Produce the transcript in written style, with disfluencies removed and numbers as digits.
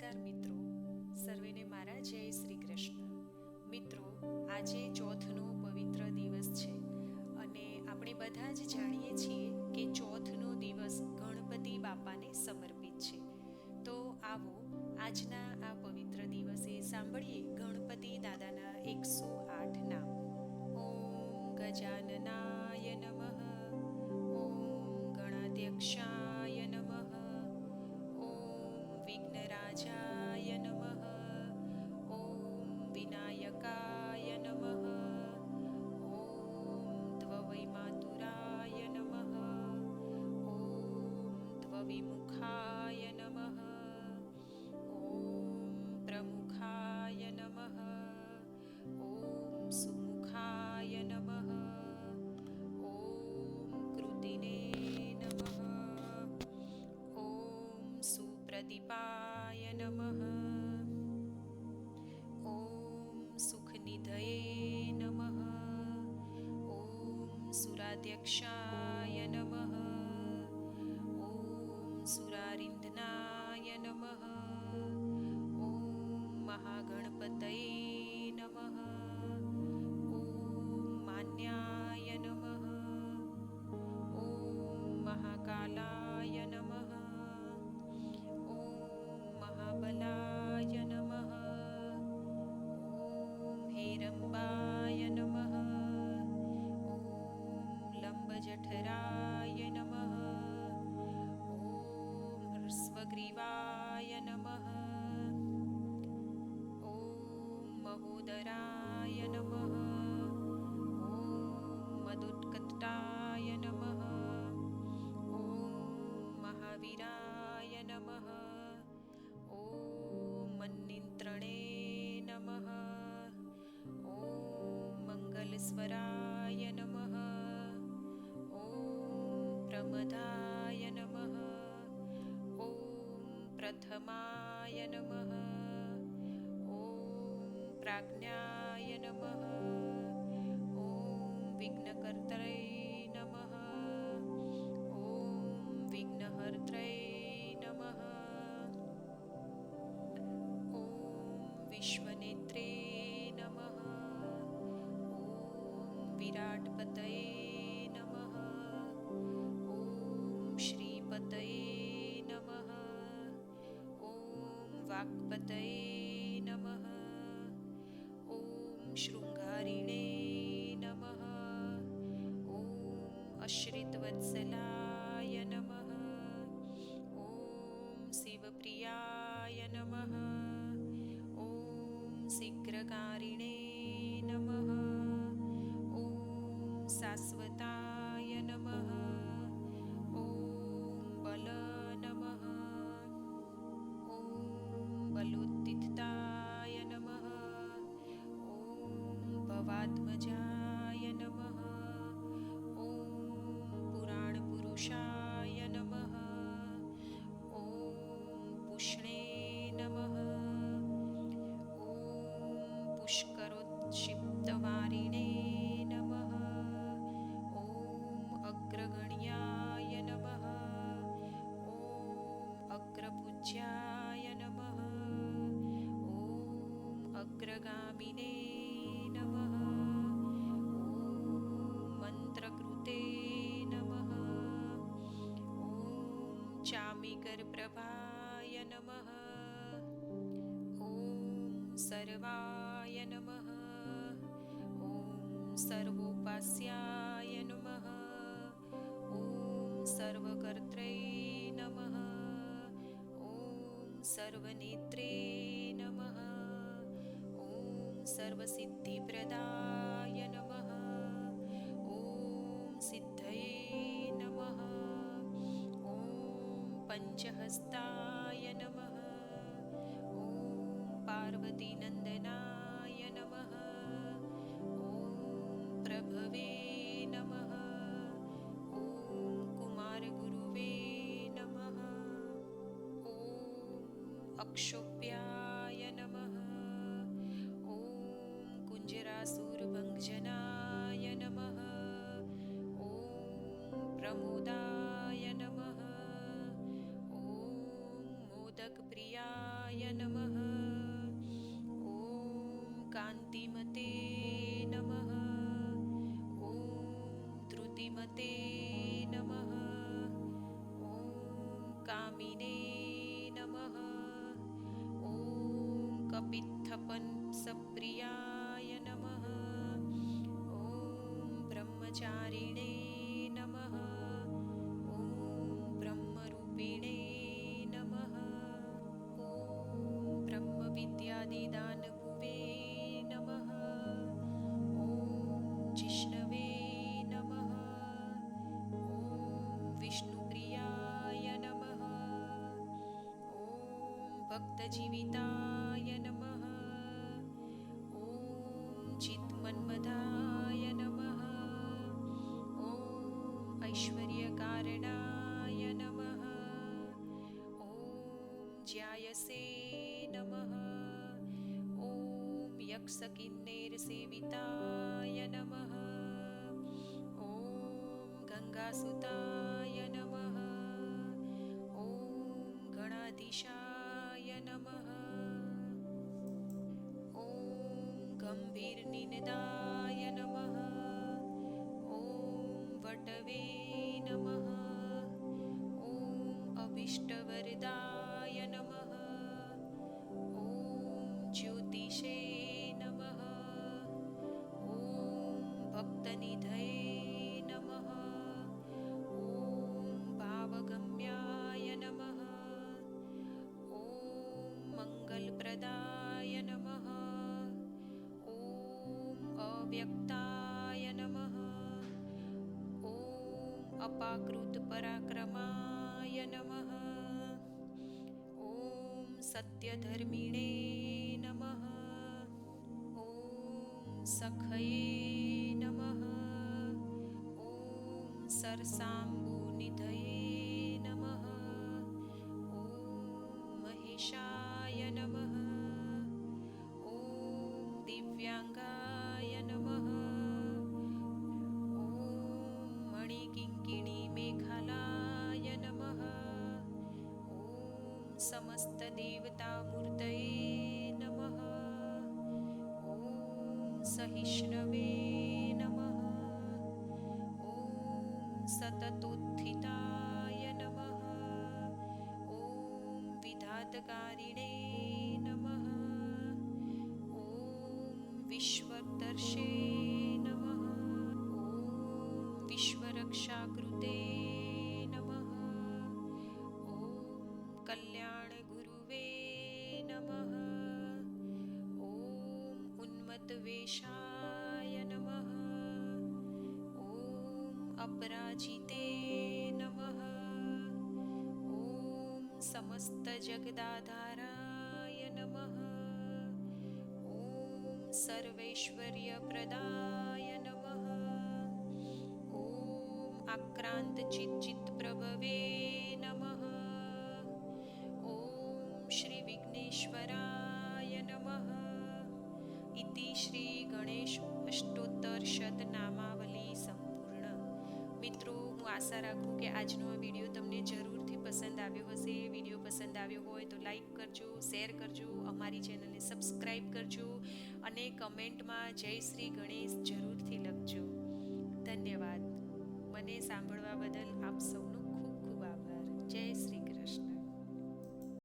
નમસ્કાર મિત્રો, સર્વેને મારા જય શ્રી કૃષ્ણ. મિત્રો, આજે ચોથનો પવિત્ર દિવસ છે અને આપણે બધા જ જાણીએ છીએ કે ચોથનો દિવસ ગણપતિ બાપાને સમર્પિત છે. તો આવો આજના આ પવિત્ર દિવસે સાંભળીએ ગણપતિ દાદાના 108 નામ. ઓમ ગજાનનાય નમઃ, ઓમ ગણાધ્યક્ષાય નમઃ, ઓમ વિઘ્નરાજાય નમઃ, ઓમ વિનાયકાય નમઃ, ઓમ દ્વવૈમાતુરાય નમઃ, ઓમ દ્વવિમુખાય નમઃ, ઓમ પ્રમુખાય નમઃ, ઓમ સુમુખાય નમઃ, ઓમ કૃતિને નમઃ, ઓમ સુપ્રદીપાય નમઃ, ઓમ સુખનિધયે નમઃ, ઓમ સુરાધ્યક્ષાય નમઃ, ઓમ સુરારિંધનાય નમઃ, ઓમ મહાગણપતયે નમઃ, ઓમ માન્યાય નમઃ, ઓમ મહાકાલાય નમઃ, ઓમ મહાબલાય નમઃ, ઓમ હેરંબાય નમઃ, ઓમ લંબજઠરાય નમઃ, ઓમ હ્રસ્વગ્રીવાય નમઃ, ઓમ મહોદરાય નમઃ, ઓમ મદોત્કટાય નમઃ, ઓમ મહાવીરાય નમઃ, ઓમ મન્નિંત્રણે નમઃ, ઓમ મંગલસ્વરાય નમઃ, ઓમ પ્રમદાય નમઃ, ઓમ પ્રથમાય નમઃ, ઓમ પ્રાજ્ઞાય નમઃ, ઓમ વિઘ્નકર્તરે નમઃ, ઓમ વિઘ્નહર્ત્રે નમઃ, ઓમ વિશ્વનેત્રે નમઃ, ઓમ વિરાટપતયે નમઃ, ઓમ શ્રીપતયે નમઃ, ઓમ વાક્પતયે નમઃ, ઓમ શૃંગારિણે નમઃ, ઓમ અશ્રિતવત્સલાય નમઃ, ઓમ શિવપ્રિયાય નમઃ, ઓમ શીઘ્રકારિણે નમઃ, ઓમ શાશ્વતાય નમઃ, ઓમ બલ નમઃ, ઓમ બલોત્તિતાય નમઃ, ઓમ ભવાત્મજાય નમઃ, ઓમ પુરાણપુરુષાય નમઃ, ઓમ પુષ્ણે નમઃ, ઓમ પુષ્કરોત્ક્ષિપ્તવારિણે નમઃ, ઓમ અગ્રગણ્યાય નમઃ, ઓમ અગ્રપૂજ્યાય નમઃ, ઓમ અગ્રગામિને નમઃ, ઓમ મંત્રકૃતે નમઃ, ઓમ ચામિકરપ્રભાય નમઃ, ઓમ સર્વાય નમઃ, ઓમ સર્વોપાસ્યાય નમઃ, ઓમ સર્વકર્ત્રે નમઃ, ઓમ સર્વનેત્રે નમઃ, ઓમ સર્વસિદ્ધિપ્રદાય નમઃ, ઓમ સિદ્ધયે નમઃ, ઓમ પંચહસ્તાય નમઃ, ઓમ પાર્વતીનંદનાય નમઃ, ઓમ પ્રભવે નમઃ, ઓમ કુમારગુરુવે નમઃ, ઓમ અક્ષોભ્યાય નમઃ, ઓમ કુંજરાસુરભંજનાય નમઃ, ઓમ પ્રમોદાય નમઃ, ઓમ મોદકપ્રિયાય नमः। ॐ कान्तिमते नमः। ॐ धृतिमते नमः। ॐ कामिने नमः। ॐ कपित्थपन्सप्रियाय नमः। ॐ ब्रह्मचारिणे नमः। ॐ ब्रह्मरूपिणे नमः। ॐ ब्रह्मविद्यादिदानभुवे नमः। ॐ जिष्णवे नमः। ॐ विष्णुप्रियाय नमः। ॐ भक्तजीविताय नमः। ॐ चित्मन्मदाय नमः। ॐ ऐश्वर्यकारणाय नमः। ॐ ज्यायसे नमः। ॐ यक्षकिन्नेरसेविताय नमः। ॐ गङ्गासुताय नमः। ॐ गणाधीशाय नमः। ॐ गम्भीरनिनदाय नमः। ॐ वटवे नमः। ॐ अभीष्टवरदाय नमः। ॐ ज्योतिषे नमः। ॐ भक्तनिधये नमः। ॐ भावगम्याय नमः। ॐ मङ्गलप्रदाय नमः। ॐ अव्यक्ताय नमः। ॐ अपाकृतपराक्रमाय नमः। ॐ सत्यधर्मिणे नमः। ॐ सखये नमः। ॐ सरसाम्बुनिधये नमः। ॐ महेशाय नमः। ॐ दिव्याङ्गाय नमः। ॐ मणिकिङ्किणीमेखलाय नमः। ॐ समस्तदेवतामूर्तये नमः। ॐ सहिष्णवे नमः। ॐ सततोत्थिताय नमः। ॐ विधातकारिणे नमः। ॐ विश्वदर्शे नमः। ॐ विश्वरक्षाकृते नमः। ॐ कल्याणगुरुवे नमः। ॐ उन्मत्तवेषाय नमः। ॐ अपराजिते नमः। ॐ समस्तजगदाधाराय नमः। ॐ सर्वैश्वर्यप्रदाय नमः। ॐ आक्रान्तचित्चित्प्रभवे नमः। ॐ श्रीविघ्नेश्वराय नमः। इति श्री गणेश अष्टोत्तर शतनामावली संपूर्ण। મિત્રો, હું આશા રાખું કે આજનો આ વિડીયો તમને જરૂરથી પસંદ આવ્યો હશે. વિડીયો પસંદ આવ્યો હોય તો લાઈક કરજો, શેર કરજો, અમારી ચેનલને સબસ્ક્રાઈબ કરજો અને કમેન્ટમાં જય શ્રી ગણેશ જરૂરથી લખજો. ધન્યવાદ. મને સાંભળવા બદલ આપ સૌનો ખૂબ ખૂબ આભાર. જય શ્રી